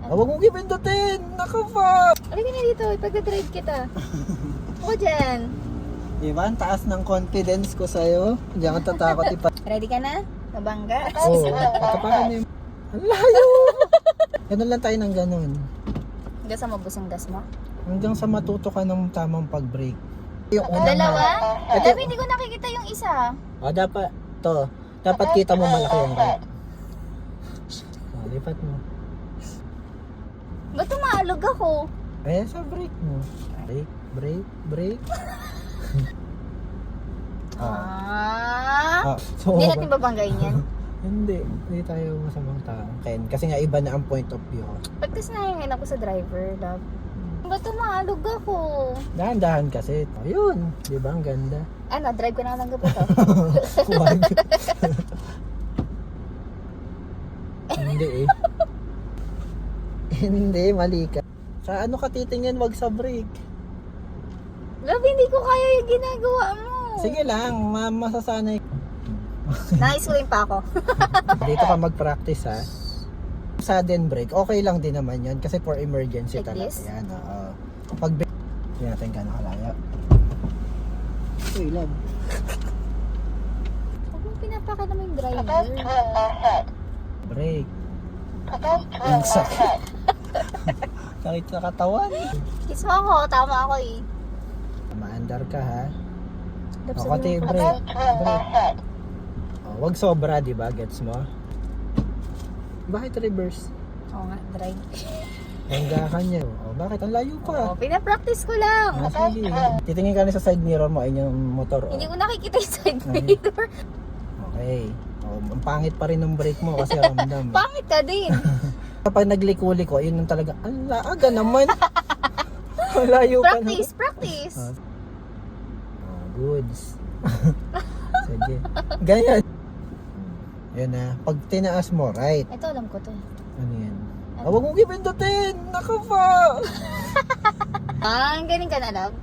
Huwag mong ipindutin! Naku pa! Halika na dito, ipag-drive kita. Ako dyan. Diba, ang taas ng confidence ko sa'yo. Hindi ako tatakot Ready ka na? Mabangga? Oo, tapakan mo yung... Ang layo! Ganun lang tayo ng ganun. Hanggang sa mabus ang gas mo? Hanggang sa matuto ka ng tamang pag-brake. Yung unang Dalawa? Ito- Sabi, hindi ko nakikita yung isa. dapat, to. Dapat kita mo malaki yung right. Lipat mo. Ba't tumaalog ako? Ayan sa brake mo. Brake. So, Hindi natin babanggain yan. Hindi tayo masamang tao. Kasi nga iba na ang point of view. Practice na hingin ako sa driver, love. Ba't tumaalog ako? Dahan-dahan kasi. Ayun, di ba ang ganda? Ano, drive ko na lang gabi to. Huwag. Hindi eh. Hindi, mali ka. Sa ano ka titingin, wag sa brake. Love, hindi ko kaya yung ginagawa mo. Sige lang, masasanay. Naka-swing pa ako. Dito ka mag-practice ha. Sudden brake, okay lang din naman yan kasi for emergency Like talaga this? yan. Oo. Pag hindi natin gano'ng kalaya. Uy, love. Huwag mo pinapaka naman yung driver. Brake. Ang sakit. Sakit sa katawan. Kiss mo ako, tama ako eh. Maandar ka ha. Love, O, sabi pati mo, brake. Brake. O, wag sobra, di ba? Gets mo? Bakit reverse? Oo nga, drive. Hangga ka niya. O, bakit? Ang layo pa. Oo, pinapractice ko lang. Sige. Titingin ka na sa side mirror mo, ayun yung motor. Hindi ko nakikita yung side mirror. Okay. O, ang pangit pa rin ng brake mo kasi ramdam. Pangit ka din. Kapag nagliko-liko, yun yung talaga, ang laaga naman. Ang layo pa na. Practice. Goods. Sige. Ganyan. Yan na. Pag tinaas mo, right. Ito, alam ko to. Ano yan? Huwag mong ipindutin! Naku pa! Ang galing ka na, love.